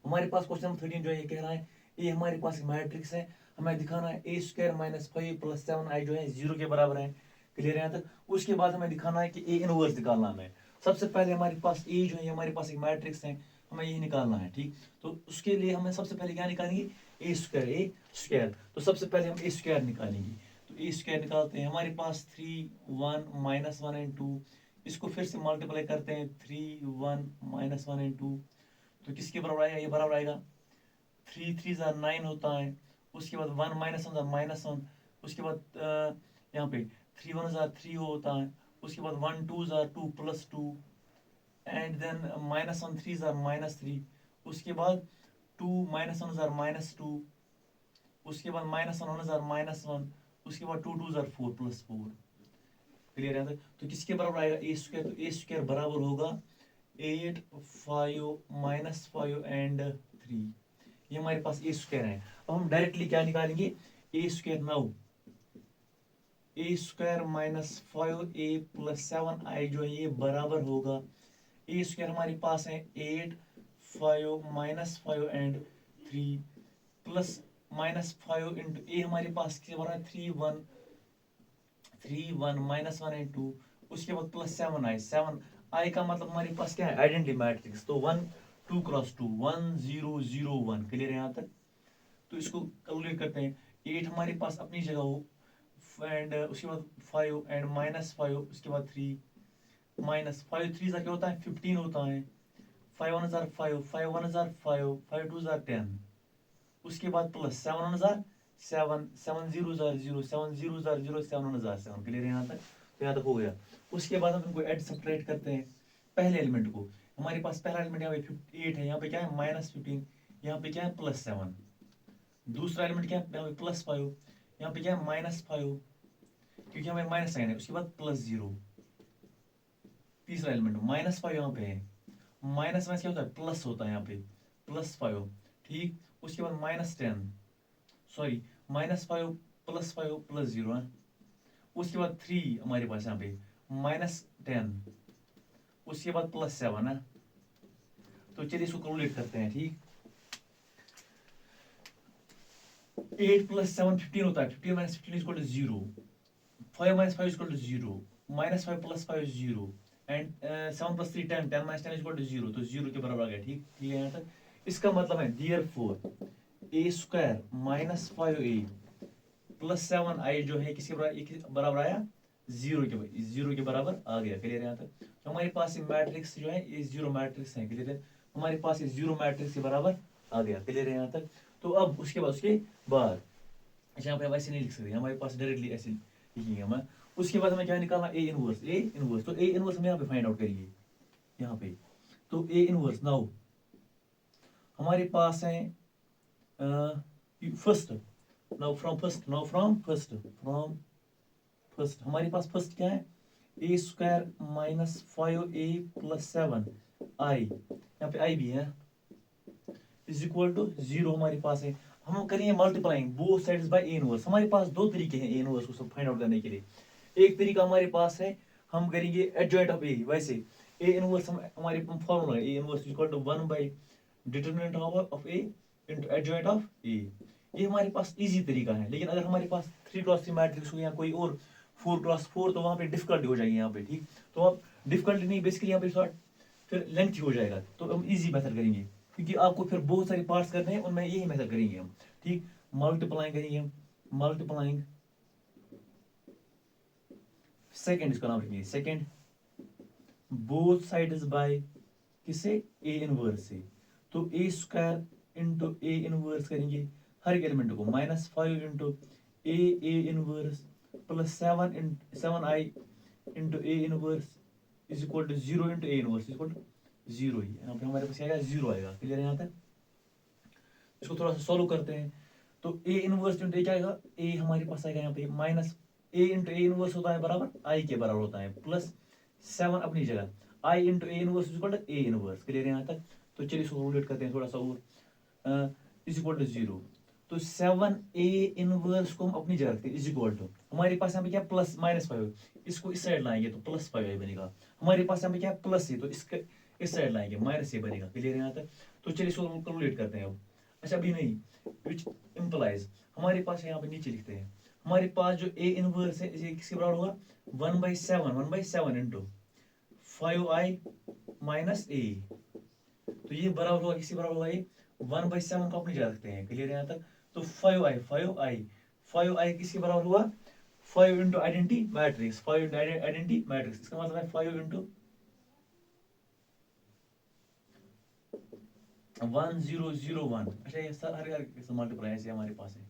हमारे पास question number 13 जो है ये कह रहा है ए हमारे पास एक मैट्रिक्स है, हमें दिखाना है A square minus 5 plus 7i जो है 0 के बराबर है। क्लियर है यहाँ तक। उसके बाद हमें दिखाना है कि ए इनवर्स निकालना है। सबसे पहले हमारे पास ए जो है हमारे पास एक मैट्रिक्स है, हमें ये निकालना है। ठीक, तो उसके लिए हमें सबसे पहले क्या निकालेंगे, ए स्क्वायर। तो सबसे पहले हम ए स्क्वायर निकालेंगे। तो ए स्क्वायर निकालते हैं, हमारे पास 3 1 माइनस 1 एंड 2, इसको फिर से मल्टीप्लाई करते हैं 3 1 माइनस 1 एंड 2, तो किसके बराबर आएगा, ये बराबर आएगा 3 3 जार 9 होता है। उसके बाद 1 माइनस 1 माइनस 1, उसके बाद यहाँ पे 3 1 जार 3 होता है। उसके बाद 1 2 जार 2 प्लस 2, एंड देन माइनस 1 3 जार माइनस 3, उसके बाद 2 माइनस 1 जार माइनस 2, उसके बाद माइनस 1 1 जार माइनस 1, उसके बाद 2 2 जार 4 प्लस 4। क्लियर है। तो किसके बराबर आएगा ए स्क्वायर, तो ए स्क्वायर बराबर होगा 8 5 माइनस 5 एंड 3, ये हमारे पास ए स्क्वायर है। अब हम डायरेक्टली क्या निकालेंगे, A square now A square minus 5a plus 7i जो है ये बराबर होगा, ए स्क्वायर हमारे पास है 8 5 minus 5 and 3 plus minus 5 into A हमारे पास क्या बना है 3 1 माइनस 1 एंड 2, उसके बाद प्लस 7i का मतलब हमारे पास क्या है आइडेंटिटी मैट्रिक्स, तो 1 2 क्रॉस 2 1 0 0 1। क्लियर है यहाँ तक। तो इसको कैलकुलेट करते हैं, 8 हमारे पास अपनी जगह हो, एंड उसके बाद 5 एंड माइनस 5, उसके बाद 3 माइनस 5 3 क्या होता है 15 होता है, 5 1 जार 5 5 1 जार 5 5 2 जार 10, उसके बाद प्लस 7 1 जार 7 7 0 जार 0 7 0 जार 0 7 1 जार 7। क्लियर है यहाँ तक। तो यहाँ तक हो गया। उसके बाद हम इनको ऐड सब्ट्रैक्ट करते हैं पहले एलिमेंट को, हमारे पास पहला एलिमेंट यहाँ पे 8 है, यहाँ पे क्या है माइनस 15, यहाँ पे क्या है प्लस 7, दूसरा एलिमेंट क्या है यहाँ पे प्लस 5, यहाँ पे क्या है माइनस 5 क्योंकि हमें माइनस साइन है, उसके बाद प्लस 0, तीसरा एलिमेंट माइनस 5 यहाँ पे है, माइनस माइनस क्या होता है प्लस होता है यहाँ पे प्लस 5। ठीक, उसके बाद माइनस 10 सॉरी माइनस 5 प्लस 0 है, उसके बाद 3 हमारे पास यहाँ पे माइनस 10, उसके बाद प्लस 7 है। तो चलिए इसको कैलकुलेट करते हैं। ठीक, 8 प्लस 7 15 होता है, 15 minus 15 equal to 0, 5 minus 5 is equal to 0, minus 5 plus 5 is 0, and 7 plus 3 10, 10 minus 10 is equal to 0, तो 0 के बराबर आ गया। ठीक ठीक है यहाँ तक। इसका मतलब है therefore a square minus 5a plus 7i जो है किसके बराबर आया 0 के बराबर आ गया। क्लियर है यहाँ तक। तो हमारे पास मैट्रिक्स जो है ये 0 मैट्रिक्स है। क्लियर है, हमारे पास ये 0 मैट्रिक्स के बराबर आ गया। क्लियर है यहाँ तक। तो अब उसके बाद यहाँ पे हम ऐसे नहीं लिख सकते, हमारे पास डायरेक्टली ऐसे लिखेंगे हम। उसके बाद हमें क्या निकालना ए इनवर्स, तो ए इनवर्स हम यहाँ पे फाइंड आउट करेंगे यहाँ पे। तो ए इनवर्स नाउ हमारे पास है फर्स्ट, नाउ फ्रॉम फर्स्ट हमारे पास फर्स्ट क्या है A square minus 5a plus 7i, यहाँ पे आई भी है, इज इक्वल टू 0 हमारे पास है। हम करेंगे multiplying both sides by A inverse. हमारे पास दो तरीके हैं ए इनवर्स को फाइंड आउट करने के लिए। एक तरीका हमारे पास है हम करेंगे एडजॉइंट ऑफ ए, वैसे ए इनवर्स हमारे फॉर्मूला है A inverse equal to 1 by determinant of A into adjoint of A. ये हमारे पास इजी तरीका है, लेकिन अगर हमारे पास 3x3 मैट्रिक्स हो या कोई और 4x4 तो वहाँ पे डिफिकल्टी हो जाएगी यहाँ पे। ठीक, तो अब डिफिकल्टी नहीं बेसिकली यहाँ पे थोड़ा फिर लेंथी हो जाएगा, तो हम इजी मेथड करेंगे क्योंकि आपको फिर बहुत सारे पार्ट्स करने हैं, उनमें यही मेथड करेंगे हम। ठीक, मल्टीप्लाइंग करेंगे हम, मल्टीप्लाइंग सेकंड, इसका नाम रखेंगे सेकंड बोथ साइड्स बाय किसे ए इनवर्स से। तो A square into A inverse करेंगे हर एक एलिमेंट को, minus 5 into A inverse plus 7i into A inverse is equal to 0 into A inverse is equal to 0 ही। यहाँ पे हमारे पास क्या आएगा 0 आएगा। क्लियर है यहाँ तक। इसको थोड़ा सा सॉल्व करते हैं। तो ए इनवर्स इंटू ए क्या आएगा, ए हमारे पास आएगा यहाँ पे minus A into A inverse होता है बराबर आई के बराबर होता है, प्लस 7 अपनी जगह I into A inverse is equal to A inverse. Clear है यहाँ तक। तो चलिए इसको कैलकुलेट करते हैं थोड़ा सा और, इज इक्वल टू 0। तो 7a इनवर्स को हम अपनी जगह रखते हैं इज इक्वल टू, हमारे पास यहाँ पे क्या प्लस माइनस 5, इसको इस साइड लाएंगे तो प्लस 5 बनेगा। हमारे पास यहाँ पे क्या प्लस है तो इसके इस साइड लाएंगे माइनस ए बनेगा। क्लियर है यहाँ तक। तो चलिए इसको कैलकुलेट करते हैं अब। अच्छा अभी नहीं, विच इम्प्लाइज हमारे पास है, यहाँ पे नीचे लिखते हैं, हमारे पास जो ए इनवर्स है इसे किसके बराबर होगा, 1/7 इंटू 5i माइनस ए। तो ये बराबर होगा, किसके बराबर होगा ये, 1/7 को अपनी जगह रखते हैं, क्लियर है यहाँ तक। तो 5i किसके बराबर हुआ, 5 into identity matrix, 5 into identity matrix, इसका मतलब है 5 इंटू 1001। अच्छा ये सर हर मल्टीप्लाई ऐसे हमारे पास है,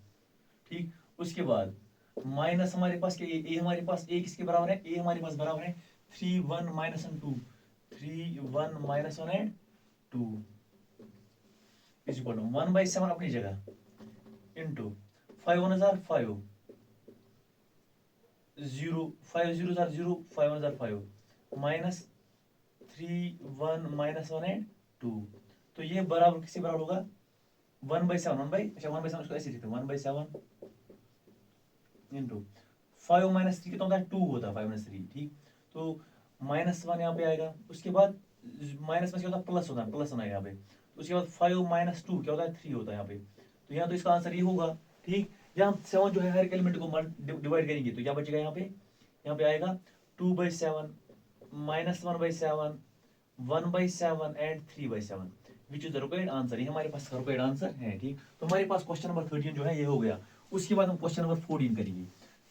ठीक। उसके बाद माइनस हमारे पास क्या, ए हमारे पास ए किसके बराबर है, ए हमारे पास बराबर है 3 1 minus 2, 3 1 minus 1 and 2 is equal to 1/7 अपनी जगह इंटू 5 1 जार 5 0 5 0 जार 0 5 1 जार 5 माइनस 3 1 माइनस 1 एंड 2। तो ये बराबर किसके बराबर होगा, 1/7 अच्छा 1/7 इसको ऐसे लिखते हैं 1/7 इंटू 5 माइनस 3 कितना होता है 2 होता है 5 माइनस 3, ठीक। तो -1 यहाँ पे आएगा, उसके बाद माइनस में क्या होता है प्लस होता है, प्लस होना है यहाँ पे। तो उसके बाद 5 माइनस 2 क्या होता है 3 होता है यहाँ पे। तो यहाँ तो इसका आंसर ये होगा, ठीक। यहाँ 7 जो है हर एक एलिमेंट को डिवाइड करेंगे तो क्या बचेगा यहाँ पे आएगा 2/7 -1/7 1/7 and 3/7 which is the required answer. ये हमारे पास रिक्वायर्ड आंसर है, ठीक। तो हमारे पास क्वेश्चन नंबर 13 जो है ये हो गया। उसके बाद हम क्वेश्चन नंबर 14 करेंगे,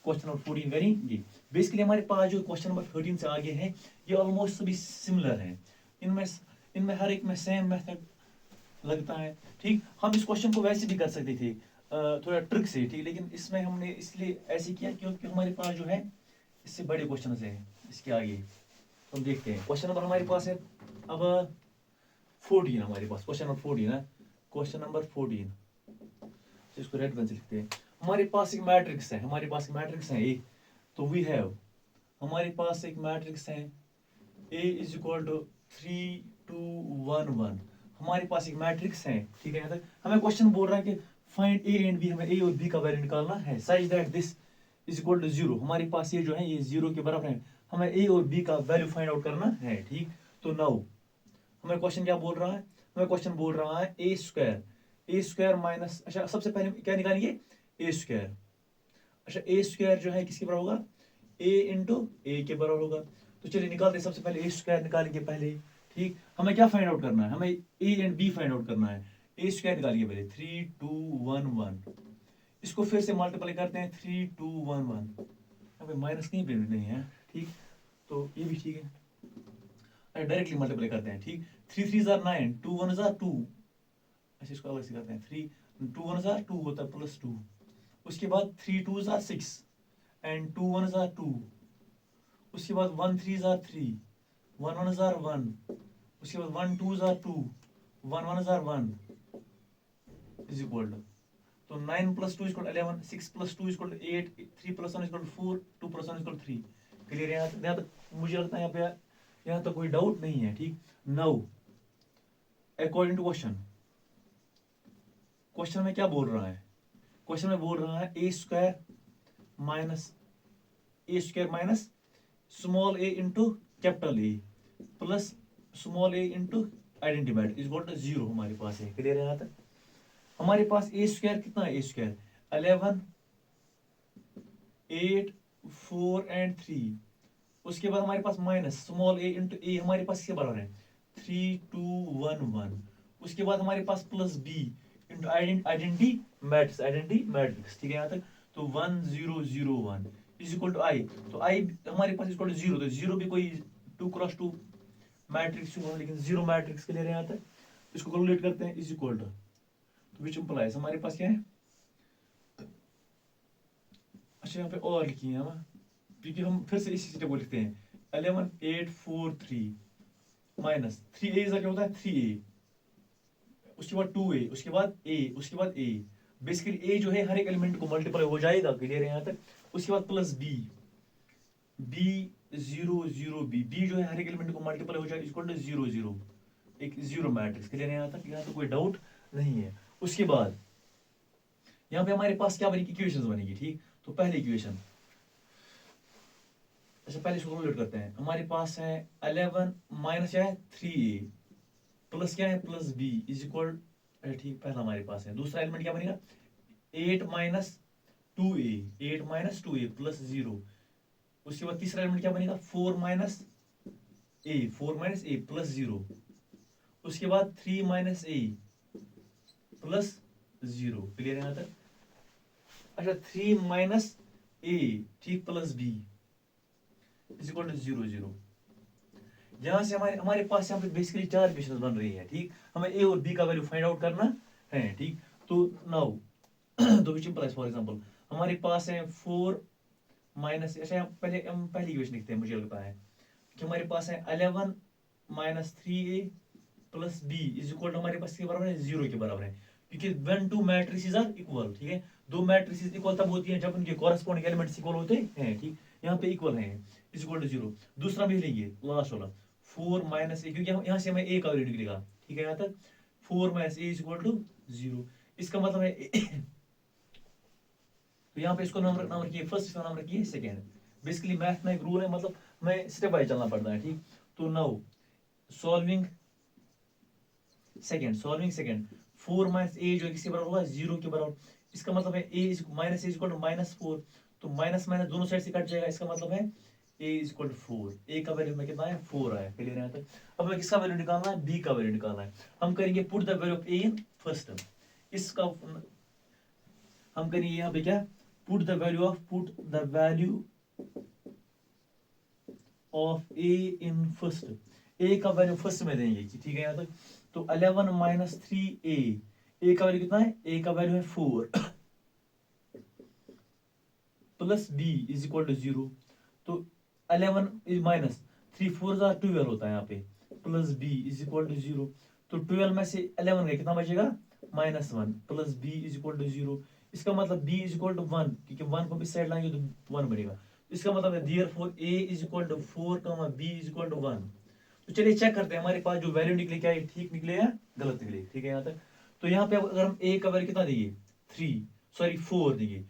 क्वेश्चन नंबर 14 करेंगे। बेसिकली हमारे पास जो क्वेश्चन नंबर 13 से आगे है ये ऑलमोस्ट सभी सिमिलर हैं, इनमें हर एक में सेम मेथड लगता है, ठीक। हम इस क्वेश्चन को वैसे भी कर सकते थे थोड़ा ट्रिक से, ठीक, लेकिन इसमें हमने इसलिए ऐसे किया क्योंकि हमारे पास जो है इससे बड़े क्वेश्चन है इसके आगे। तो हम देखते हैं क्वेश्चन नंबर हमारे पास है अब 14, हमारे पास क्वेश्चन नंबर 14 है, क्वेश्चन नंबर 14 इसको रेड पेन से लिखते हैं। हमारे पास एक मैट्रिक्स है, हमारे पास एक मैट्रिक्स है ए। तो वी हैव, हमारे पास एक मैट्रिक्स है ए इज इक्वल टू 3 2 1 1। हमारे पास एक मैट्रिक्स है, ठीक है। यहाँ तक हमें क्वेश्चन बोल रहा है कि फाइंड ए एंड बी, हमें ए और बी का वैल्यू निकालना है such that this is equal to 0। हमारे पास ये जो है ये 0 के बराबर है, हमें ए और बी का वैल्यू फाइंड आउट करना है, ठीक। तो नाउ हमें क्वेश्चन क्या बोल रहा है, हमें क्वेश्चन बोल रहा है ए स्क्वायर माइनस, अच्छा सबसे पहले क्या निकालेंगे ए स्क्वायर। अच्छा ए स्क्वायर जो है किसके बराबर होगा, ए इंटू ए के बराबर होगा। तो चलिए निकालते हैं, सबसे पहले ए स्क्वायर निकालेंगे पहले, ठीक। हमें क्या फाइंड आउट करना है, हमें A and B find out करना है। ए स्क्वायर निकालिए पहले 3 2 1 1, इसको फिर से मल्टीप्लाई करते हैं 3 2 1 1, अबे माइनस कहीं पे नहीं है, ठीक। तो ये भी ठीक है, अरे डायरेक्टली मल्टीप्लाई करते हैं, ठीक। 3 3 जार 9 2 1 जार 2, अच्छा इसको अलग से करते हैं 3 2 1 जार 2 होता है प्लस 2। उसके बाद 3 2 जार 6 एंड 2 1 जार 2। उसके बाद 1 3 जार 3 1 1 जार 1। उसके बाद 1 2 जार 2 1 1 जार 1 इज इक्वल टू, तो 9 + 2 = 11 6 + 2 = 8 3 + 1 = 4 2 + 1 = 3। क्लियर है यहाँ तक मुझे लगता है यहाँ तो कोई डाउट नहीं है, ठीक। नाउ अकॉर्डिंग टू क्वेश्चन में क्या बोल रहा है, क्वेश्चन में बोल रहा है A square minus small A into capital A plus small A into identity matrix is equal to 0 हमारे पास है। क्लियर है यहाँ तक। हमारे पास ए स्क्वायर कितना है, ए स्क्वायर 11 8 4 एंड 3। उसके बाद हमारे पास minus small A into A हमारे पास इसके बराबर है 3 2 1 1। उसके बाद हमारे पास plus B into identity matrix, ठीक है यहाँ तक। तो 1 0 0 1 इज इक्वल टू आई, तो आई हमारे पास इक्वल टू 0, तो 0 भी कोई 2 क्रॉस 2 मैट्रिक्स होगा, लेकिन 0 मैट्रिक्स के लिए यहाँ तक इसको कैलकुलेट करते हैं इज इक्वल टू, तो विच इंप्लाइज हमारे पास क्या है, अच्छा यहाँ पे और लिखिए हम, क्योंकि हम फिर से इसी स्टेप को लिखते हैं 11 8 4 3 माइनस 3a क्या होता है 3a, उसके बाद 2a, उसके बाद a, उसके बाद a। बेसिकली a जो है हर एक एलिमेंट को मल्टीप्लाई हो जाएगा, क्लियर है यहाँ तक। उसके बाद प्लस b 0 0 b जो है हर एक एलिमेंट को मल्टीप्लाई हो जाएगा इक्वल टू 0 0, एक 0 मैट्रिक्स। क्लियर है यहाँ तक, यहाँ तो कोई डाउट नहीं है। उसके बाद यहाँ पे हमारे पास क्या बनेगी, इक्वेशंस बनेगी, ठीक। तो पहले इक्वेशन, अच्छा पहले इसको कैलकुलेट करते हैं। हमारे पास है 11 माइनस क्या है 3a प्लस क्या है, प्लस बी इज इक्वल, ठीक, पहला हमारे पास है। दूसरा एलिमेंट क्या बनेगा, 8 minus 2a, 8 minus 2a plus 0। उसके बाद तीसरा एलिमेंट क्या बनेगा, 4 माइनस ए, 4 माइनस ए प्लस 0। उसके बाद 3 माइनस ए प्लस 0। क्लियर है यहाँ तक? अच्छा, 3 माइनस ए, ठीक, plus B is equal to 0 0। यहाँ से हमारे हमारे पास यहाँ पे बेसिकली 4 इक्वेशंस बन रही है, ठीक। हमें ए और बी का वैल्यू फाइंड आउट करना है, ठीक। तो नाउ तो विच इंप्लाइज, फॉर एग्जांपल हमारे पास है 4 माइनस, अच्छा पहले हम पहली इक्वेशन लिखते हैं, मुझे लगता है कि हमारे पास है 11 minus 3a plus B is equal, हमारे पास के बराबर है 0 के बराबर है, क्योंकि when two matrices are equal, ठीक है। दो मैट्रिसेस इक्वल तब होती हैं जब उनके कॉरेस्पॉन्डिंग एलिमेंट्स इक्वल होते हैं, ठीक। यहाँ पे इक्वल है, इज इक्वल टू 0। दूसरा भी लेंगे, लास्ट वाला 4 माइनस ए, क्योंकि यहाँ से हमें ए का वैल्यू निकलेगा, ठीक है। यहाँ तक 4 minus A is equal to 0। इसका मतलब है तो यहाँ पे इसको नाम रखिए फर्स्ट, इसका नाम रखिए सेकेंड। बेसिकली मैथ में एक रूल है, मतलब हमें स्टेप बाय चलना पड़ता है, ठीक। तो नाउ सॉल्विंग सेकेंड 4 माइनस ए जो किसके बराबर होगा, 0 के बराबर। इसका मतलब है A is minus A is equal to minus 4, तो माइनस माइनस दोनों साइड से कट जाएगा। इसका मतलब है A is equal to 4, A का वैल्यू में कितना है, 4 आया। क्लियर है? तक अब हमें किसका वैल्यू निकालना है, बी का वैल्यू निकालना है। हम करेंगे put the value of A in first term. इसका हम करेंगे यहाँ पे क्या, put the value of A in first. A का वैल्यू फर्स्ट में देंगे, ठीक है। यहाँ तक तो 11 माइनस 3a, ए का वैल्यू कितना है, ए का वैल्यू है 4 plus B is equal to 0। तो 11 इज माइनस 3 4 12 होता है यहाँ पे, plus B is equal to 0। तो 12 में से 11 गया, कितना बचेगा, -1 plus B is equal to 0। इसका मतलब b इज इक्वल टू 1, क्योंकि 1 को इस साइड लाएंगे तो 1 बनेगा। इसका मतलब है therefore a is equal to 4, b is equal to 1। तो चलिए चेक करते हैं हमारे पास जो वैल्यू निकले, क्या ये ठीक निकले या गलत निकले, ठीक है। यहाँ तक तो यहाँ पे अगर हम a का वैल्यू कितना देंगे, 4 देंगे,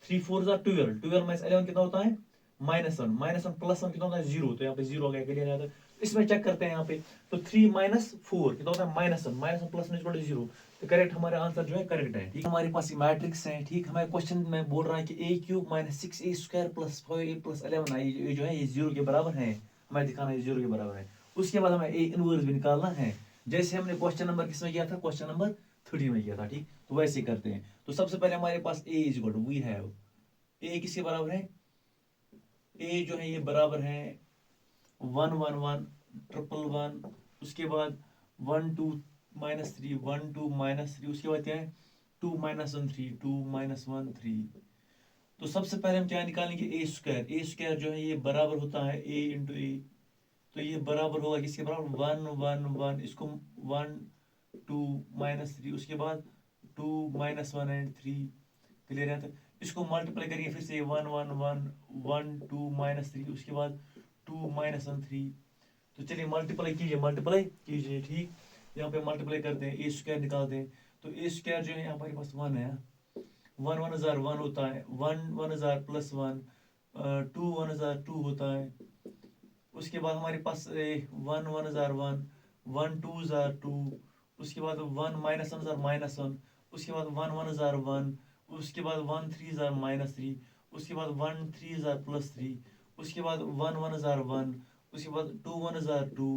3 4 12, 12 माइनस 11 कितना होता है, -1 प्लस 1 कितना होता है, 0। तो यहाँ पे 0 आ गया। क्लियर? यहाँ तक इसमें चेक करते हैं यहाँ पे, तो 3 माइनस 4 कितना होता है, -1 प्लस 1 इक्वल टू 0। तो करेक्ट, हमारा आंसर जो है करेक्ट है, ठीक। हमारे पास मैट्रिक्स है, ठीक। हमारे क्वेश्चन में बोल रहा है कि a cube minus 6a² plus 5a plus 11 ये जो है ये 0 के बराबर है। हमें दिखाना है 0 के बराबर है। उसके बाद हमें ए इनवर्स भी निकालना है, जैसे हमने क्वेश्चन नंबर किसमें किया था, क्वेश्चन नंबर 30 में किया था, ठीक। तो वैसे ही करते हैं। तो सबसे पहले हमारे पास A is equal to, we have A किसके बराबर है, ए जो है ये बराबर है 1 1 1 ट्रिपल 1, उसके बाद 1 2 माइनस 3 1 2 माइनस 3, उसके बाद क्या है 2 माइनस 1 3 2 माइनस 1 3। तो सबसे पहले हम क्या निकालेंगे, ए स्क्वायर जो है ये बराबर होता है ए इंटू ए। तो ये बराबर होगा किसके बराबर, 1 1 1, इसको 1 2 माइनस 3, उसके बाद 2 माइनस 1 एंड 3। क्लियर है? तो इसको मल्टीप्लाई करिए फिर से 1 1 1 1 2 माइनस 3, उसके बाद 2 माइनस 1 3। तो चलिए मल्टीप्लाई कीजिए, ठीक। यहाँ पे मल्टीप्लाई करते हैं, ए स्क्वायर निकालते हैं। तो ए स्क्वायर जो है हमारे पास 1 है, 1 1 हजार 1 होता है, 1 1 हजार प्लस 1, 2 1 हजार 2 होता है। उसके बाद हमारे पास 1 1 हजार 1, 1 2 हजार 2, उसके बाद 1 माइनस 1 हजार -1, उसके बाद 1 1 हजार 1, उसके बाद 1 3 हजार -3, उसके बाद 1 3 हजार +3, उसके बाद 1 1 हजार 1, उसके बाद 2 1 हजार 2,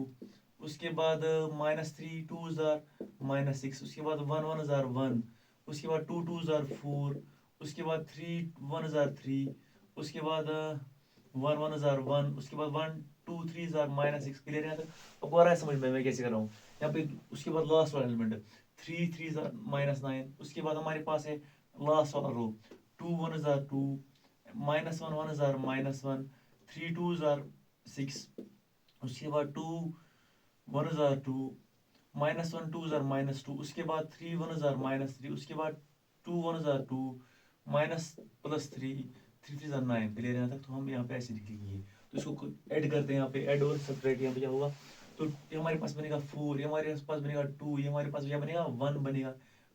उसके बाद -3 2 हजार -6, उसके बाद 1 1 हजार 1, उसके बाद 2 2 हजार 4, उसके बाद 3 1 हजार 3, उसके बाद 1 1 हजार 1, उसके बाद 1 2 3 हजार -6। क्लियर है? अब आ रहा है समझ में मैं कैसे कर रहा हूँ यहाँ पे। उसके बाद लास्ट वाला एलिमेंट 3 3 हजार -9, उसके बाद हमारे पास है लास्ट वाला रो 2 1 हजार 2, -1 1 हजार -1, 3 2 हजार 6, उसके बाद 2 1 हजार 2, -1 2 हजार -2, उसके बाद 3 1 हजार -3, उसके बाद 2 1 हजार 2 माइनस प्लस 3 3 3 हजार 9। क्लियर यहाँ तक? तो हम यहाँ पे ऐसे लिखेंगे, तो इसको ऐड करते हैं यहाँ पे, ऐड और सब्ट्रैक्ट यहाँ पे क्या होगा, तो ये हमारे पास बनेगा 4, ये हमारे पास बनेगा 2, ये हमारे पास क्या बनेगा 1 बनेगा।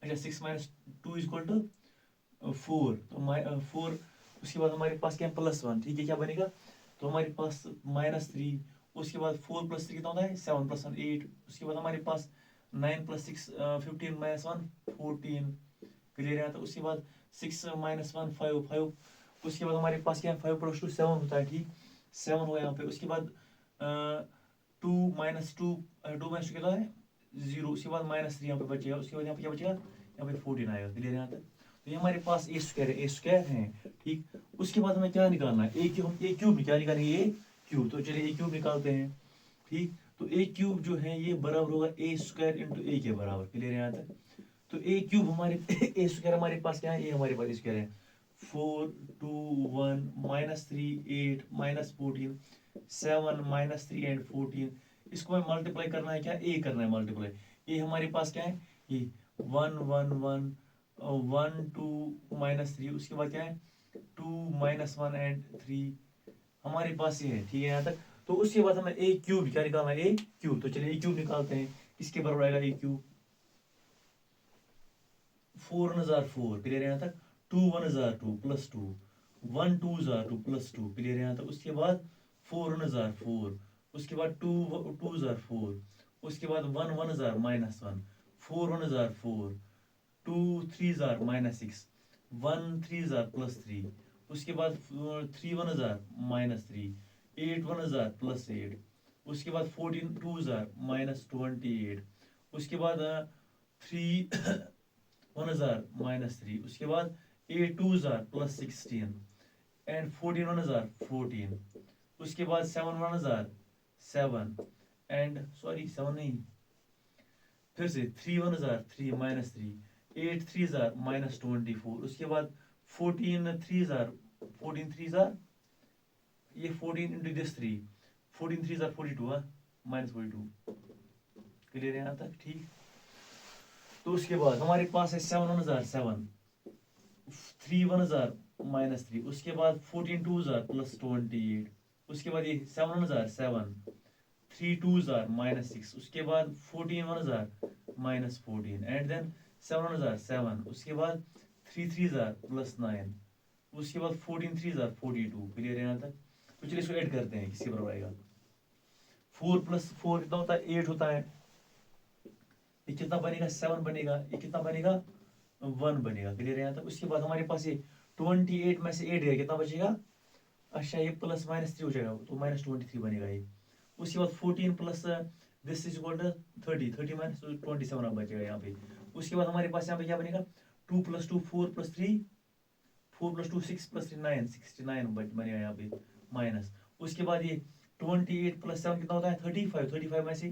अच्छा 6 माइनस 2 इज इक्वल टू 4, तो 4, उसके बाद हमारे पास क्या है +1, ठीक है। क्या बनेगा, तो हमारे पास -3, उसके बाद 4 + 3 कितना होता है 7 + 1 8, उसके बाद हमारे पास 9 प्लस 6 15 माइनस 1 14 क्लियर है यहाँ तक। उसके बाद 6 माइनस 1 5 5। उसके बाद हमारे पास क्या है 5 प्लस 2 7 होता है ठीक 7 हुआ यहाँ पे। उसके बाद 2 माइनस 2 2 माइनस 2 कितना है 0। उसके बाद माइनस 3 यहाँ पे बचेगा। उसके बाद यहाँ पे क्या बचेगा यहाँ पे 14 आएगा क्लियर यहाँ तक। तो ये हमारे पास ए स्क्वायर है ठीक। उसके बाद हमें क्या निकालना है ए क्यूब क्या निकालेंगे ए क्यूब। तो चलिए ए क्यूब निकालते हैं ठीक। तो ए क्यूब जो है ये बराबर होगा ए स्क्वायर इंटू ए के बराबर क्लियर है यहाँ तक। तो ए क्यूब हमारे ए स्क्वायर हमारे पास क्या है ये हमारे पास स्क्वायर है 4 2 1 माइनस 3 8 माइनस 14 7 माइनस 3 एंड 14। इसको हमें मल्टीप्लाई करना है क्या ए करना है मल्टीप्लाई। ए हमारे पास क्या है ये 1 1 1 1 2 माइनस 3। उसके बाद क्या है 2 माइनस 1 एंड 3 हमारे पास ये है ठीक है यहाँ तक। तो उसके बाद हमें ए क्यूब क्या निकालना है ए क्यूब। तो चलिए ए क्यूब निकालते हैं इसके बराबर आएगा ए क्यूब 4 1 4 क्लियर है यहाँ तक। 2 1 2 प्लस 2 1 2 2 प्लस 2 क्लियर है यहाँ तक। उसके बाद 4 1 4। उसके बाद 2 2 4। उसके बाद 1 1 माइनस 1 4 1 4 2 3 माइनस 6 1 3 प्लस 3। उसके बाद 3 1 माइनस 3 8 1 प्लस 8। उसके बाद 14 2 माइनस 28। उसके बाद 3 1 माइनस 3। उसके बाद 8 2 प्लस 16 एंड 14 1 14। उसके बाद 7 1 7 एंड सॉरी 7 नहीं फिर से 3 1 3 माइनस 3 8 3 माइनस 24। उसके बाद 14 3 14 3 ये 14 इंटू दिस 3 14 3 42 माइनस 42 क्लियर है यहाँ तक ठीक। तो उसके बाद हमारे पास है 7 1 7 3 1 माइनस 3। उसके बाद 14 2 प्लस 28। उसके बाद ये 7 1 7 3 2 माइनस 6। उसके बाद 14 1 माइनस 14 एंड देन 7 1 7। उसके बाद 3 3 प्लस 9। उसके बाद 14 3 42 क्लियर है यहाँ तक। तो चलिए इसको ऐड करते हैं किसके बराबर आएगा 4 प्लस 4 कितना होता है 8 होता है। ये कितना बनेगा 7 बनेगा। ये कितना बनेगा 1 बनेगा क्लियर है यहाँ तक। उसके बाद हमारे पास ये 28 में से 8 गया कितना बचेगा अच्छा ये प्लस माइनस 3 हो जाएगा तो माइनस 23 बनेगा ये। उसके बाद 14 plus this is equal to 30 30 माइनस 27 अब बचेगा यहाँ पे। उसके बाद हमारे पास यहाँ पे क्या बनेगा 2 प्लस 2 4 प्लस 3 4 प्लस 2 6 प्लस 3 9 69 बनेगा यहाँ पे माइनस। उसके बाद ये 28 प्लस 7 कितना होता है 35 35 में से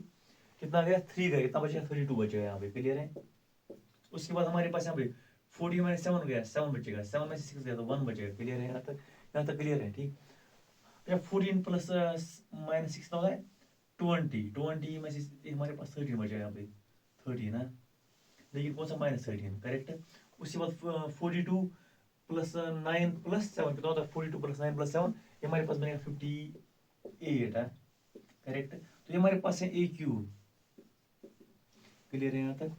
कितना गया 3 गया कितना बचेगा 32 बचेगा यहाँ पे क्लियर है। उसके बाद हमारे पास यहाँ पे 40 माइनस 7 गया 7 बचेगा 7 में से 6 गया तो 1 बचेगा क्लियर है यहाँ तक क्लियर है ठीक। अच्छा 14 प्लस माइनस 6 होता है 20 में से हमारे पास 13 बचेगा यहाँ पे 13 है लेकिन कौन सा माइनस 13 करेक्ट। उसके बाद 42 प्लस 9 प्लस 7 कितना होता है 42 प्लस 9 प्लस 7 ये हमारे पास बनेगा 58 है करेक्ट। तो ये हमारे पास है ए क्यूब क्लियर है यहाँ तक।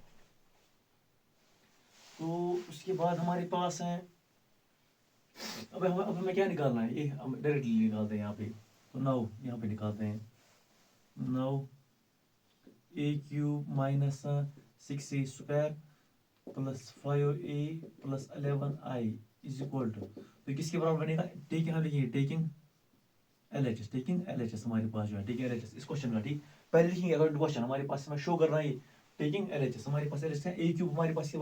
तो उसके बाद हमारे पास है अब हमें क्या निकालना है ये हम डायरेक्टली निकालते हैं यहाँ पे। तो 9 यहाँ पे निकालते हैं 9 A cube minus 6 A square plus 5 A plus 11 I is equal to. तो किसके बराबर बनेगा टेकिंग हम लिखेंगे टेकिंग एल एच एस हमारे पास जो है टेकिंग एल एच एस इस क्वेश्चन का ठीक। पहले लिखेंगे अगर क्वेश्चन हमारे पास में शो कर रहा है टेकिंग एल एच एस हमारे पास एल एच एस है ए क्यूब हमारे पास के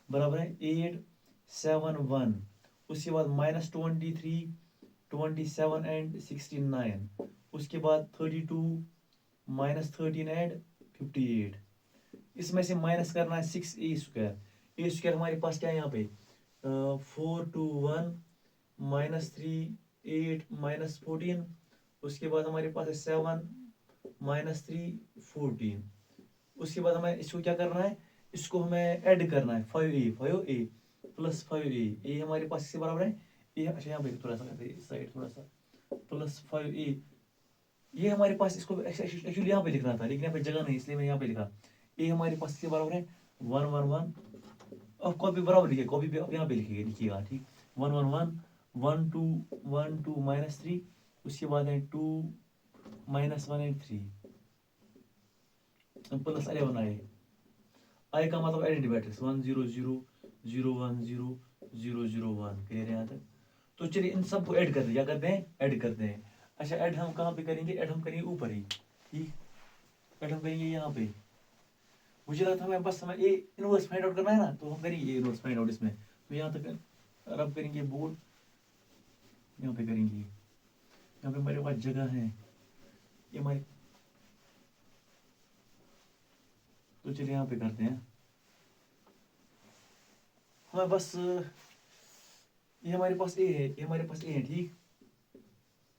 बराबर है 8 7 1। उसके बाद माइनस 23 27 एंड 69। उसके बाद 32 माइनस 13 एंड 58। इसमें से माइनस करना है 6 ए स्क्वायर हमारे पास क्या है यहाँ पे 4 2 1 माइनस 3 8 माइनस 14। उसके बाद हमारे पास है 7 माइनस 3 14। उसके बाद हमें इसको क्या करना है इसको हमें ऐड करना है 5a प्लस 5a हमारे पास इसके बराबर है ये अच्छा यहाँ पे थोड़ा सा इस साइड थोड़ा सा प्लस 5a ये हमारे पास इसको एक्चुअली यहाँ पे लिखना था लेकिन यहाँ पे जगह नहीं इसलिए मैं यहाँ पे लिखा ए हमारे पास इसके बराबर है 1 1 1 और कॉपी बराबर लिखिए कॉपी पे यहाँ पे लिखिएगा ठीक 1 1 1 1 2 1 2 माइनस 3। उसके बाद है 2 माइनस 1 एंड 3 प्लस 11 आए आई का मतलब एडिटिव मैट्रिक्स 1 0 0 0 1 0 0 0 1, क्लियर है यहाँ तक। तो चलिए इन सबको ऐड करते हैं, क्या करते हैं, ऐड करते हैं। अच्छा ऐड हम कहाँ पे करेंगे, ऐड हम करेंगे ऊपर ही, ठीक, ऐड हम करेंगे यहाँ पे। मुझे लगा था हमें बस हमें ए इनवर्स फाइंड आउट करना है ना, तो हम करेंगे ए इनवर्स फाइंड आउट इसमें। तो यहाँ तक रब करेंगे बोर्ड, यहाँ पे करेंगे, यहाँ पे हमारे पास जगह है ये हमारी, तो चलिए यहाँ पे करते हैं। हमें बस ये हमारे पास ए है, ये हमारे पास ए है, ठीक,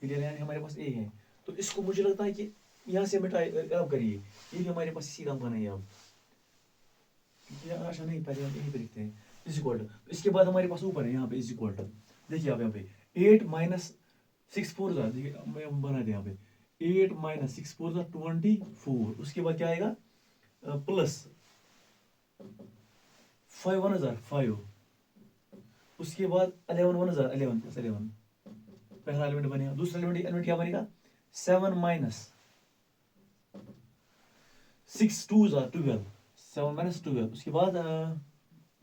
क्लियर है, हमारे पास ए है। तो इसको मुझे लगता है कि यहाँ से मिटाए अब करिए, ये भी हमारे पास इसी काम का नहीं है अब, अच्छा नहीं, पहले हम यहीं पे लिखते हैं इज इक्वल टू। इसके बाद हमारे पास ऊपर है यहाँ पे इज इक्वल टू, देखिए आप यहाँ पे 8 माइनस 6 4 जा, देखिए मैं बना दे यहाँ पे 8 माइनस 6 4 जा 24। उसके बाद क्या आएगा प्लस 5 1 हजार 5, उसके बाद 11 1 हजार 11 प्लस 11, पहला एलिमेंट बनेगा। दूसरा एलिमेंट क्या बनेगा 7 माइनस 6 2 जा 12, 7 माइनस 12, उसके बाद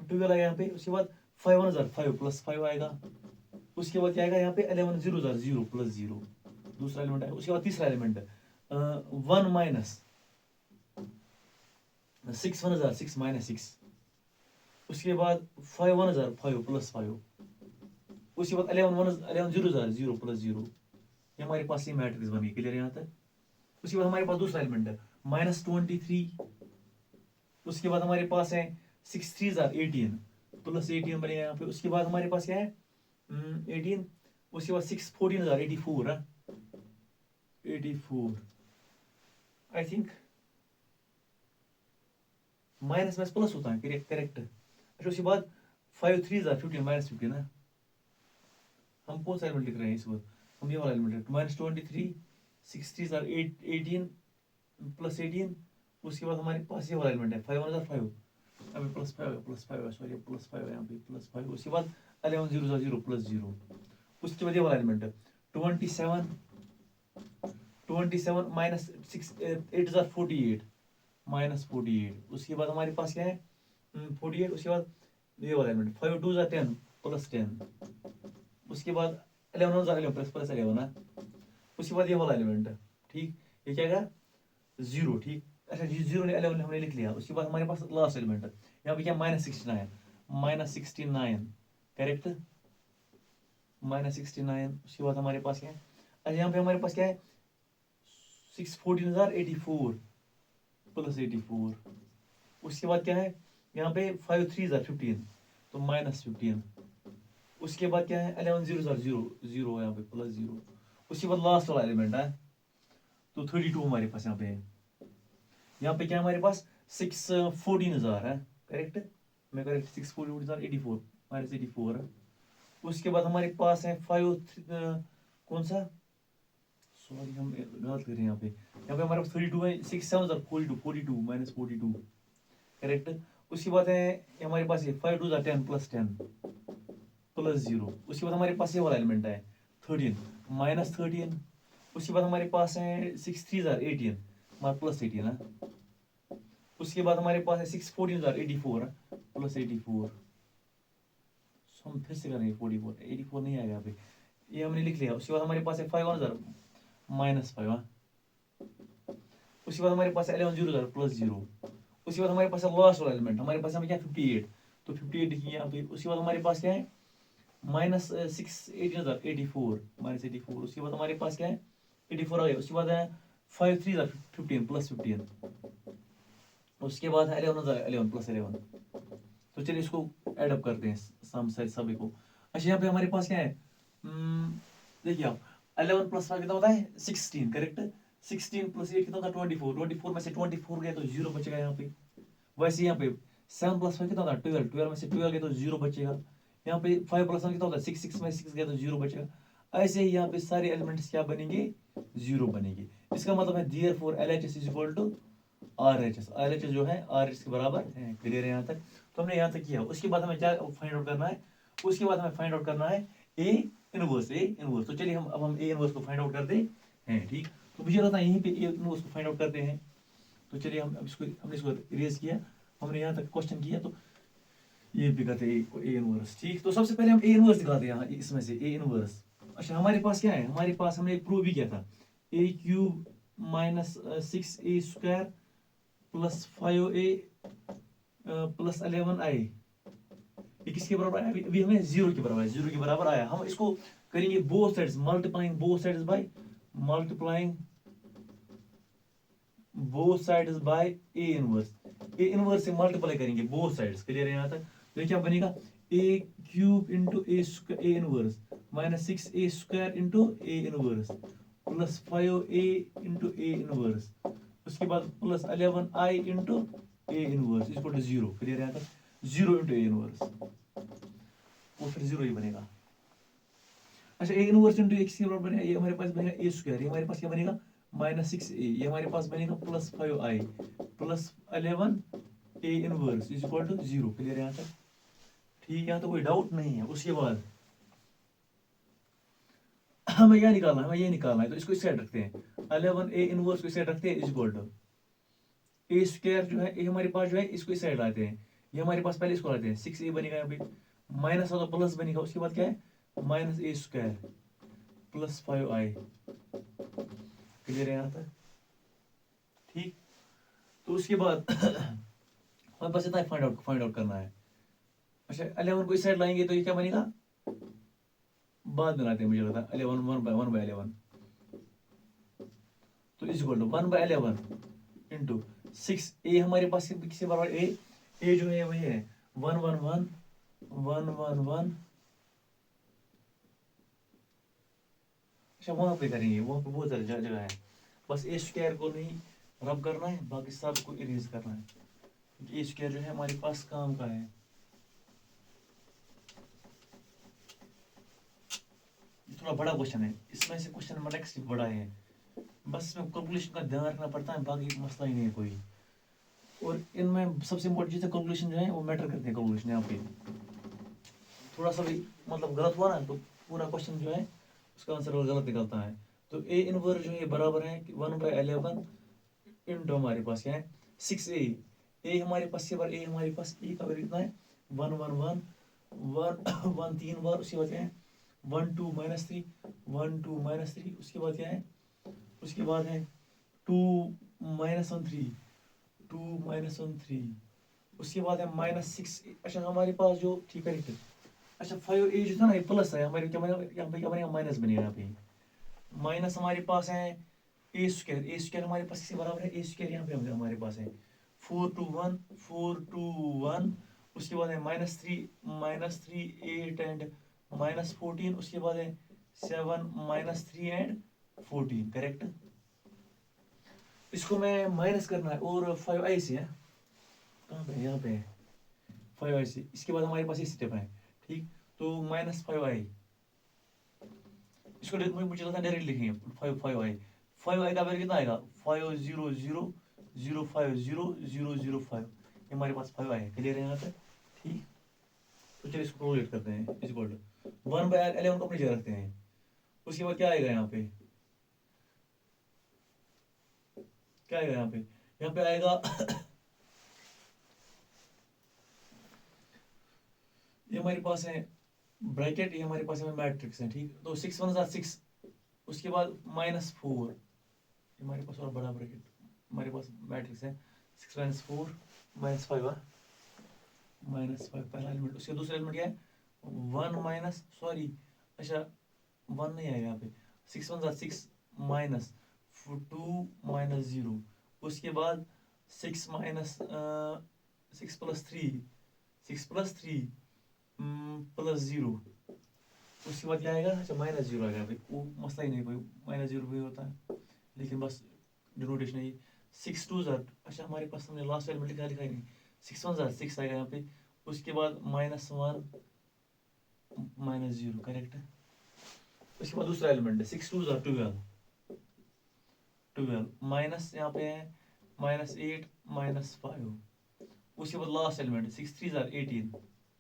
12 आएगा यहाँ पे। उसके बाद 5 1 हजार 5 प्लस 5 आएगा। उसके बाद क्या आएगा यहाँ पे 11 0 हजार 0 प्लस 0, दूसरा एलिमेंट आएगा। उसके बाद तीसरा एलिमेंट 1 माइनस 6 1 हजार 6 माइनस 6, उसके बाद 5 1 हजार 5 प्लस 5, उसके बाद 11 0 हजार 0 प्लस 0। ये हमारे पास ये मैट्रिक्स बन गई, क्लियर यहाँ तक। उसके बाद हमारे पास दूसरा एलिमेंट है -23, उसके बाद हमारे पास है 6 3 हजार 18 प्लस 18 बनेगा यहाँ पे। उसके बाद हमारे पास क्या है 18, उसके बाद 6 14 हजार 84 है, 84 आई थिंक, माइनस में प्लस होता है, करेक्ट। अच्छा उसके बाद 5 3 हजार 15 माइनस 15 है। हम कौन सा एलिमेंट लिख रहे हैं इस वक्त, हम ये वाला एलिमेंट -23 6 3 हजार 18 प्लस 18, उसके बाद हमारे पास ये वाला एलिमेंट है 5 1 हजार 5, अभी प्लस 5 है, सॉरी प्लस 5 है यहाँ पे, प्लस 5। उसके बाद 11 0 हजार 0 प्लस 0, उसके बाद ये वाला एलिमेंट है 27 माइनस 6 8 हजार 48 माइनस 48। उसके बाद हमारे पास क्या है 48, उसके बाद ये वाला एलिमेंट 5 2 हजार 10 प्लस 10, उसके बाद 11 हजार 11 प्लस प्लस 11 है। उसके बाद ये वाला एलिमेंट है, ठीक, ये क्या है 0, ठीक। अच्छा 0 ने 11 हमने लिख लिया। उसके बाद हमारे पास लास्ट एलिमेंट है यहाँ पे क्या -69 करेक्ट, -69। उसके बाद हमारे पास क्या है, अच्छा यहाँ पे हमारे पास क्या है 6 14 हजार 84 प्लस 84। उसके बाद क्या है यहाँ पे 5 3 हजार 15 तो -15। उसके बाद क्या है 11 0 हजार 0 0 यहाँ पे प्लस 0। उसके बाद लास्ट वाला एलिमेंट है तो 32 हमारे पास यहाँ पे है। यहाँ पे क्या हमारे पास 6 14 हजार है, करेक्ट, मैं करेक्ट 6 14 हजार 84 -84 है। उसके बाद हमारे पास है 5 कौन सा, सॉरी हम गलत कर रहे हैं यहाँ पे हमारे पास 32 है, 6 7 हजार 42 -42 करेक्ट। उसके बाद है हमारे पास ये 5 2 हजार 10 प्लस 10 प्लस 0। उसके बाद हमारे पास ये वाला एलिमेंट है 13 -13। उसके बाद हमारे पास है 6 3 हजार 18 हमारा प्लस 18 है। उसके बाद हमारे पास है 6 14 हजार 84 प्लस 84। हम फिर से करेंगे 44 84 नहीं आएगा यहाँ पे, ये हमने लिख लिया। उसके बाद हमारे पास है 5 1 हजार -5। उसके बाद हमारे पास 11 0 हजार प्लस 0। उसके बाद हमारे पास है लास्ट वाला एलिमेंट, हमारे पास है क्या 58 तो 58 लिखिए यहाँ पे। उसके बाद हमारे पास क्या है -6 18 हजार 84 -84। उसके बाद हमारे पास क्या है 84 आ गया। उसके बाद है 5 3 हजार 15 प्लस 15। उसके बाद है 11 हजार 11 प्लस 11। तो चलिए इसको एडअप करते हैं सभी को। अच्छा यहाँ पे हमारे पास क्या है देखिए आप 11 प्लस 5 कितना होता है 16 करेक्ट। 16 प्लस 8 कितना होता है 24। 24 में से 24 गया तो 0 बचेगा यहाँ पे। वैसे यहाँ पे 7 प्लस 5 कितना होता है 12। 12 में से 12 गया तो 0 बचेगा। यहाँ पे 5 प्लस 1 कितना होता है 6। 6 में 6 गया तो 0 बचेगा। ऐसे ही यहाँ पे सारे एलिमेंट्स क्या बनेंगे 0 बनेंगे। इसका मतलब है therefore LHS is equal to RHS। RHS जो है RHS के बराबर है। क्लियर है यहाँ तक। तो हमने यहाँ तक किया। उसके बाद हमें क्या फाइंड आउट करना है, उसके बाद हमें फाइंड आउट करना है ए इनवर्स। तो चलिए हम ए इनवर्स को फाइंड आउट करते हैं। ठीक, तो मुझे लगता है यहीं पे ए इनवर्स को फाइंड आउट करते हैं। तो चलिए हम इसको हमने इसको इरेज किया। हमने यहाँ तक क्वेश्चन किया, तो ये भी करते हैं ए इनवर्स। ठीक, तो सबसे पहले हम ए इनवर्स दिखाते हैं यहाँ इसमें से ए इनवर्स। अच्छा, हमारे पास क्या है, हमारे पास हमने प्रूव भी किया था A cube minus 6a² plus 5a plus 11i, ये किसके बराबर आया, अभी हमें 0 के बराबर है, 0 के बराबर आया। हम इसको करेंगे both sides, multiplying both sides by multiplying both sides by A inverse. A inverse से मल्टीप्लाई करेंगे बोथ साइड्स, क्लियर है यहाँ तक। तो ये क्या बनेगा, A cube into A inverse minus 6a² into A inverse plus 5a into A inverse, उसके बाद plus 11i into A inverse is equal to 0, clear है यहाँ तक। 0 इंटू ए इनवर्स, वो फिर 0 ही बनेगा। अच्छा, ए इनवर्स इंटू एक्स के बराबर है, ये हमारे पास बनेगा a², ये हमारे पास क्या बनेगा माइनस 6a, ये हमारे पास बनेगा plus 5i plus 11 A inverse is equal to 0, clear है यहाँ तक। ठीक, यहाँ तो कोई डाउट नहीं है। उसके बाद हमें क्या निकालना है, हमें ये निकालना है, तो इसको इस साइड रखते हैं, 11 ए इनवर्स को इस साइड रखते हैं इज इक्वल टू a² जो है, ये हमारे पास जो है इसको इस साइड लाते हैं, ये हमारे पास पहले इसको लाते हैं, 6a बनेगा यहाँ पे, माइनस होगा प्लस बनेगा, उसके बाद क्या है minus a² plus 5i, clear है यहाँ तक। ठीक, तो उसके बाद हमें बस इतना फाइंड आउट करना है। अच्छा, 11 को इस साइड लाएंगे तो ये क्या बनेगा, बाद में लाते हैं, मुझे लगता है 11 1/11, तो is equal to 1/11 into 6a, हमारे पास किसके बराबर a जो है वही है 1 1 1 1 1 1। अच्छा, वहां पे करेंगे, वहां पे बहुत सारी जगह है, बस a² को नहीं रब करना है, बाकी सब को इरेज करना है, क्योंकि a² जो है हमारे पास काम का है। थोड़ा बड़ा क्वेश्चन है, इसमें से क्वेश्चन नंबर नेक्स्ट बड़ा है, बस इसमें कैलकुलेशन का ध्यान रखना पड़ता है, बाकी मसला ही नहीं है कोई। और इनमें सबसे इम्पोर्टेंट चीज़ है कैलकुलेशन जो है वो मैटर करते हैं। कैलकुलेशन यहाँ पे थोड़ा सा भी मतलब गलत हुआ ना, तो पूरा क्वेश्चन जो है उसका आंसर गलत निकलता है। तो ए इनवर्स जो है बराबर है 1/11 इंटू हमारे पास क्या है 6a, ए हमारे पास से बार ए हमारे पास ए का वैल्यू कितना है 1 1 1 1 1 3 बार, उसके बाद क्या है 1 2 -3 1 2 -3, उसके बाद क्या है, उसके बाद है 2 -1 3 2 -1 3, उसके बाद है -6। अच्छा, हमारे पास जो ठीक है, अच्छा 5a जो था ना ये प्लस है, हमारे क्या बनेगा यहाँ पे, क्या बनेगा माइनस बनेगा, यहाँ पे माइनस हमारे पास है a² हमारे पास किसके बराबर है a², यहाँ पे हमारे पास है 4 2 1 4 2 1, उसके बाद है -3 8 एंड -14, उसके बाद है 7 -3 एंड 14, करेक्ट। इसको मैं माइनस करना है, और 5i से है, कहाँ पे, यहाँ पे है 5i से, इसके बाद हमारे पास ये स्टेप है। ठीक, तो -5i, इसको मुझे लगता है डायरेक्ट लिखेंगे 5i का वैल्यू कितना आएगा 5 0 0 0 5 0 0 0 5, ये हमारे पास 5i है, क्लियर है यहाँ तक। ठीक, तो चलिए इसको कैलकुलेट करते हैं, इज इक्वल टू 1/11 को अपनी जगह रखते हैं, उसके बाद क्या आएगा यहाँ पे, क्या आएगा यहाँ पे आएगा ये हमारे पास है ब्रैकेट, ये हमारे पास है मैट्रिक्स है। ठीक, तो 6 1 6, उसके बाद -4, हमारे पास और बड़ा ब्रैकेट हमारे पास मैट्रिक्स है 6 -4 -5 -5 पहला एलिमेंट, उसके दूसरा एलिमेंट क्या है 1 माइनस सॉरी, अच्छा 1 नहीं आएगा यहाँ पे, 6 1 6 -2 -0, उसके बाद 6 6 + 3 6 + 3 +0, उसके बाद क्या आएगा, अच्छा -0 आएगा भाई, वो मसला ही नहीं कोई, -0 भी होता है, लेकिन बस डिनोटेशन है 6 2 अच्छा हमारे पास हमने लास्ट एलिमेंट लिखा ही नहीं, 6 1 6 आएगा यहाँ पे, उसके बाद -1 -0, करेक्ट है। उसके बाद दूसरा एलिमेंट है 6 2 12 माइनस यहाँ पे है -8 -5, उसके बाद लास्ट एलिमेंट 6 3 18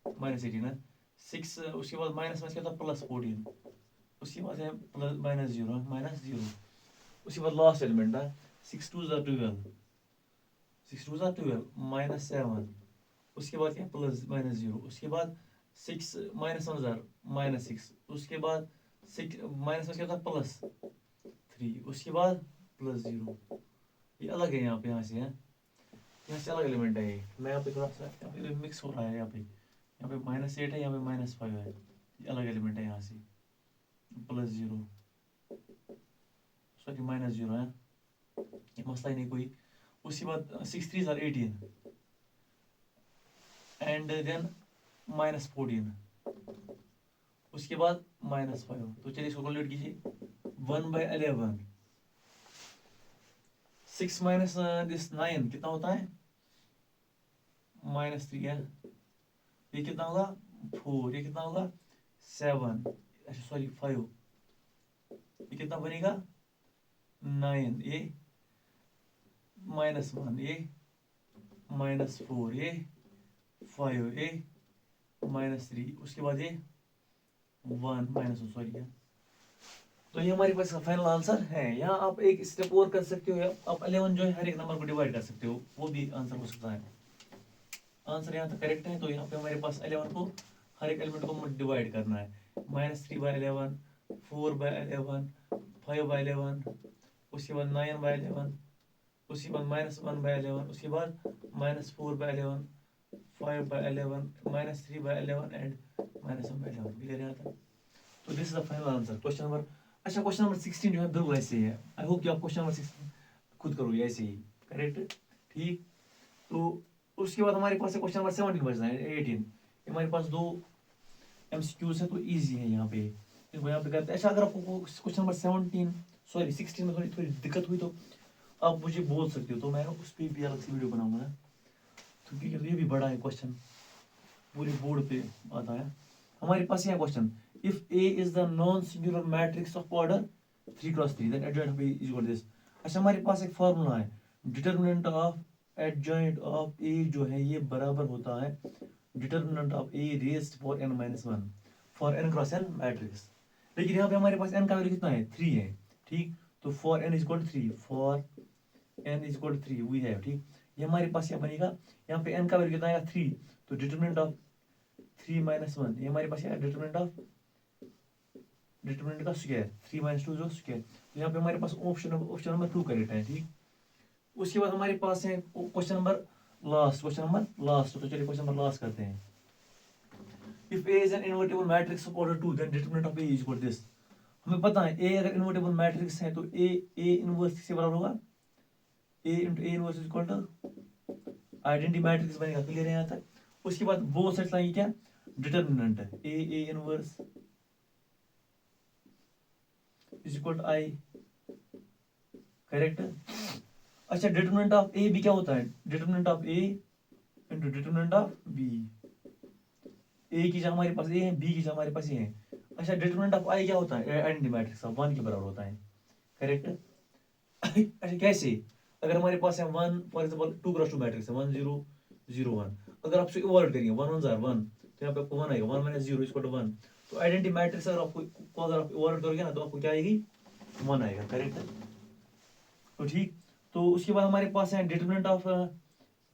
-18 है 6, उसके बाद माइनस क्या था +14, उसके बाद है -0 -0, उसके बाद लास्ट एलिमेंट है 6 2 12 6 टू 12 -7, उसके बाद क्या प्लस -0, उसके बाद 6 -1 -6, उसके बाद 6 माइनस क्या था +3, उसके बाद +0। ये अलग है यहाँ से है, यहाँ से अलग एलिमेंट है ये। मैं यहाँ पे थोड़ा सा यहाँ पे मिक्स हो रहा है, यहाँ पे -8 है, यहाँ पे -5 है, ये अलग एलिमेंट है यहाँ से। +0 सॉरी -0 है, ये मसला ही नहीं कोई। उसके बाद 6 3 18 एंड देन -14, उसके बाद -5। तो चलिए इसको कैलकुलेट कीजिए। 1/11, 6 माइनस दिस 9 कितना होता है -3 है, ये कितना होगा 4, ये कितना होगा 7, अच्छा सॉरी 5, ये कितना बनेगा 9, ये -1, ये -4, ये 5, ये -3, उसके बाद ये 1 -1 सॉरी है। तो ये हमारे पास फाइनल आंसर है। यहाँ आप एक स्टेप और कर सकते हो, आप 11 जो है हर एक नंबर को डिवाइड कर सकते हो, वो भी आंसर हो सकता है। आंसर यहाँ तक करेक्ट है। तो यहाँ पे हमारे पास 11 को हर एक एलिमेंट को डिवाइड करना है। -3/11, 4/11, 5/11, उसके बाद 9/11, उसके बाद -1/11, उसके बाद -4/11, 5/11, -3/11 एंड -1/11। क्लियर है यहाँ तक? तो this is the final answer question number. अच्छा क्वेश्चन नंबर 16 जो है बिल्कुल ऐसे ही है। आई होप कि आप क्वेश्चन नंबर 16 खुद करोगे ऐसे ही, करेक्ट, ठीक। तो उसके बाद हमारे पास क्वेश्चन नंबर 17 बचना है, 18। हमारे पास 2 MCQs है, तो इजी है यहाँ पे, इसको यहाँ पे करते हैं। अच्छा अगर आपको क्वेश्चन नंबर 16 में थोड़ी दिक्कत हुई तो आप मुझे बोल सकते हो, तो मैं उस पर भी अलग से वीडियो बनाऊंगा, क्योंकि ये भी बड़ा है क्वेश्चन, पूरे बोर्ड पे आता है। हमारे पास यह question, if A is the non-singular matrix of order 3x3 then adjoint of A is equal to this। अच्छा हमारे पास एक फॉर्मूला है, determinant of adjoint of A जो है ये बराबर होता है determinant of A raised for n-1 for n×n matrix. लेकिन यहाँ पे हमारे पास n का वैल्यू कितना है 3 है, ठीक। तो for n is equal to 3, for n is equal to 3 we have, ठीक। ये हमारे पास क्या बनेगा, यहाँ पे n का वैल्यू कितना आएगा 3, तो डिटरमिनेंट ऑफ 3 - 1, ये हमारे पास डिटरमिनेंट का स्क्वायर 3 - 2 जो स्क्वायर। तो यहाँ पे हमारे पास ऑप्शन नंबर 2 करेक्ट है, ठीक। उसके बाद हमारे पास है क्वेश्चन नंबर लास्ट। तो चलिए क्वेश्चन नंबर लास्ट करते हैं। If A is an invertible matrix of order 2 then determinant of A is equal to this। हमें पता है A अगर इन्वर्टिबल मैट्रिक्स है तो A इनवर्स किसके बराबर होगा, A × A inverse is equal to identity matrix बनेगा। क्लियर है यहाँ तक? उसके बाद बोथ साइड्स लाएंगे क्या, डिटरमिनेंट है A inverse is equal to I, correct. अच्छा डिटरमिनेंट ऑफ A भी क्या होता है, determinant of A into determinant of B। A की जगह हमारे पास A है, B की जगह हमारे पास A है। अच्छा डिटरमिनेंट ऑफ I क्या होता है, आइडेंटिटी मैट्रिक्स ऑफ 1 के बराबर होता है, करेक्ट। अच्छा कैसे, अगर हमारे पास है 1 फॉर एग्जांपल 2x2 मैट्रिक्स है 1 0 0 1, अगर आप इसको इवॉल्व करेंगे 1 1 1, तो यहाँ पे आपको 1 आएगा, 1 - 0 इक्वल टू 1। तो आइडेंटिटी मैट्रिक्स अगर आप इवॉल्व करोगे ना तो आपको क्या आएगी 1 आएगा, करेक्ट। तो ठीक, तो उसके बाद हमारे पास है determinant of A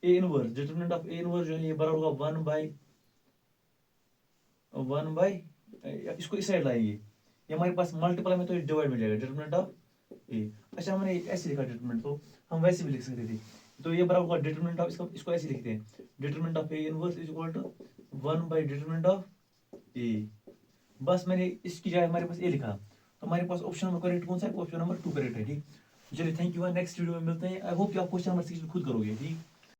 inverse. Determinant of A inverse जो है ये बराबर होगा 1/, इसको इस साइड लाएंगे, ये हमारे पास मल्टीप्लाई में तो डिवाइड में जाएगा डिटरमिनेंट ऑफ A। अच्छा हमने ऐसे लिखा डिटरमिनेंट, तो हम वैसे भी लिख सकते थे। तो ये बराबर होगा डिटरमिनेंट ऑफ, इसको ऐसे लिखते हैं, determinant of A inverse is equal to one by determinant of A। बस मैंने इसकी जगह हमारे पास A लिखा, तो हमारे पास ऑप्शन नंबर करेक्ट कौन सा है, ऑप्शन नंबर 2 करेक्ट है, ठीक। चलिए थैंक यू, नेक्स्ट वीडियो में मिलते हैं। आई होप कि आप क्वेश्चन नंबर 6 खुद करोगे, ठीक।